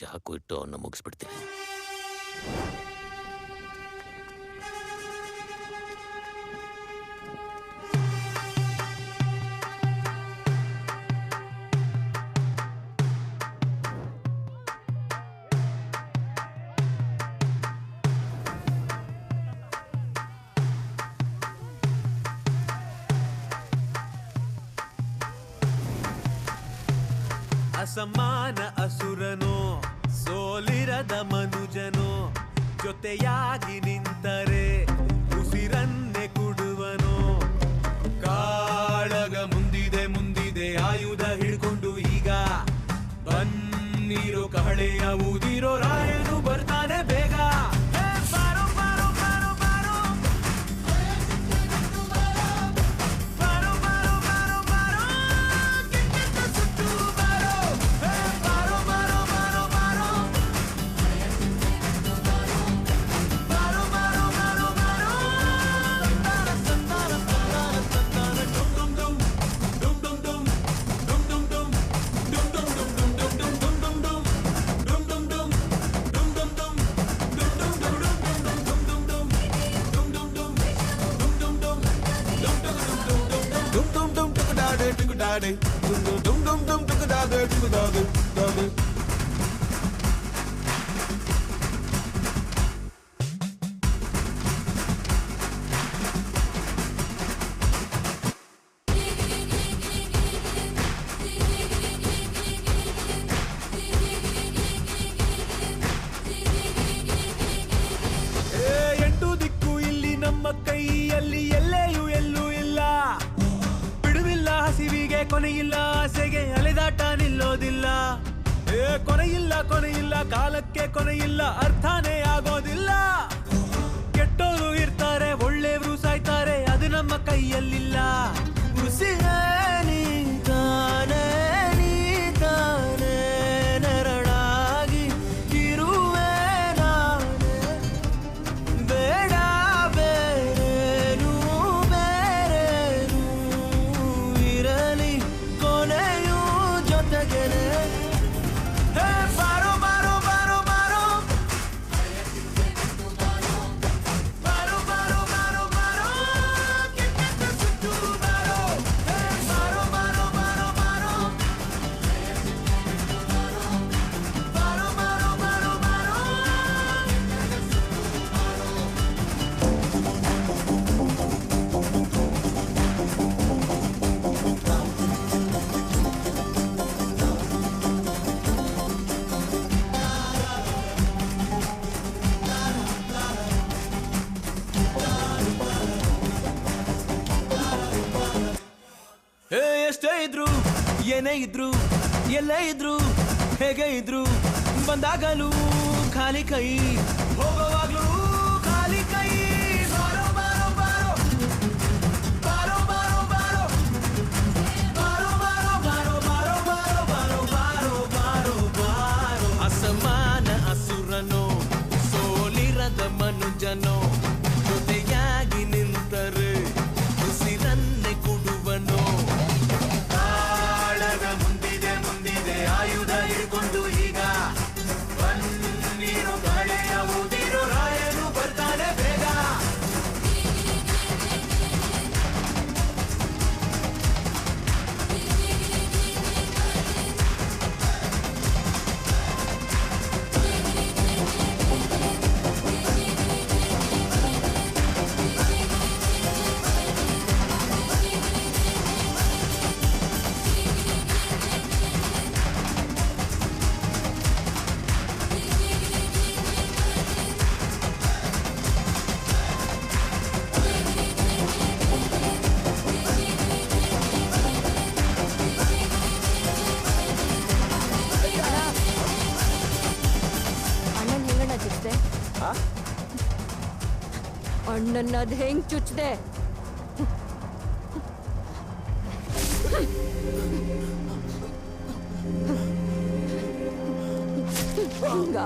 ಚಾಕು ಇಟ್ಟು ಅವನ್ನ ಮುಗಿಸ್ಬಿಡ್ತೀನಿ. ಅಸಮಾನ ಅಸುರನೋ ಸೋಲಿರದ ಮನುಜನೋ ಜೊತೆಯಾಗಿ ನಿಂತರೆ ಉಸಿರನ್ನೇ ಕುಡುವನೋ. ಕಾಳಗ ಮುಂದಿದೆ ಮುಂದಿದೆ ಆಯುಧ ಹಿಡ್ಕೊಂಡು ಈಗ ಬನ್ನಿರೋ ಕಹಳೆಯ ಊದಿರೋ ರಾಯನು ಬರ್ತಾನೆ ಬೇಗ. ಎಂಟು ದಿಕ್ಕು ಇಲ್ಲಿ ನಮ್ಮ ಕೈಯಲ್ಲಿ ಎಲ್ಲೆಯೂ ಎಲ್ಲೂ ಇಲ್ಲ. ಬಿಡುವಿಲ್ಲ ಹಸಿವಿಗೆ ಕೊನೆಯಿಲ್ಲ ಆಸೆಗೆ ಅಲೆದಾಟ ನಿಲ್ಲೋದಿಲ್ಲ. ಕೊನೆಯಿಲ್ಲ ಕೊನೆಯಿಲ್ಲ ಕಾಲಕ್ಕೆ ಕೊನೆಯಿಲ್ಲ ಅರ್ಥನೇ ಆಗೋದಿಲ್ಲ. ಕೆಟ್ಟೋರು ಇರ್ತಾರೆ ಒಳ್ಳೆಯವರು ಸಾಯ್ತಾರೆ ಅದು ನಮ್ಮ ಕೈಯಲ್ಲಿಲ್ಲ. ನೀತಾನೆ ನೀತಾನೆ ನೆರಳಾಗಿ ಇರುವೆ ನಾನೇ. ಬೇಡ ಬೇರೇನು ಬೇರೇನು ಇರಲಿ ಕೊನೆಯೂ ಜೊತೆಗೆನೆ. ಬಾರೋ ಬಾರೋ ಬಾರೋ ಬಾರೋ ಬಾರೋ ಬಾರೋ ಬಾರೋ ಬಾರೋ ಕೆಟ್ಟ ಸುತ್ತು ಬಾರೋ. ಬಾರೋ ಬಾರೋ ಬಾರೋ ಬಾರೋ ಬಾರೋ ಬಾರೋ ಬಾರೋ ಬಾರೋ. ಎಷ್ಟೇ ಇದ್ರು ಏನೇ ಇದ್ರು ಎಲ್ಲೇ ಇದ್ರು ಹೇಗೆ ಇದ್ರು ಬಂದಾಗಲೂ ಖಾಲಿ ಕೈ ಹೋಗುವಾಗ್ಲೂ ಖಾಲಿ ಕೈ. ಬಾರೋ ಬಾರೋ ಬಾರೋ ಬಾರೋ ಬಾರೋ ಬಾರೋ ಬಾರೋ ಬಾರೋ ಬಾರೋ ಬಾರೋ ಬಾರೋ ಬಾರೋ ಬಾರೋ ಬಾರೋ. ಅಸಮಾನ ಅಸುರನೋ ಸೋಲಿರದ ಮನುಜನೋ ಜೊತೆಯಾಗಿ ನಿಂತರೆ ಉಸಿರನ್ನೇ ಕುಡುವನೋ. ಕಾಳಗ ಮುಂದಿದೆ ಮುಂದಿದೆ ಆಯುಧ ಹಿಡ್ಕೊಂಡು ಈಗ ಬನ್ನಿರೋ ಕಹಳೆಯ ಊದಿರೋ ರಾಯನು ಬರ್ತಾನೆ ಬೇಗ. ಅಣ್ಣನ್ನ ಅದ್ ಹೆಂಗ್ ಚುಚ್ದೆ? ಹಿಂಗ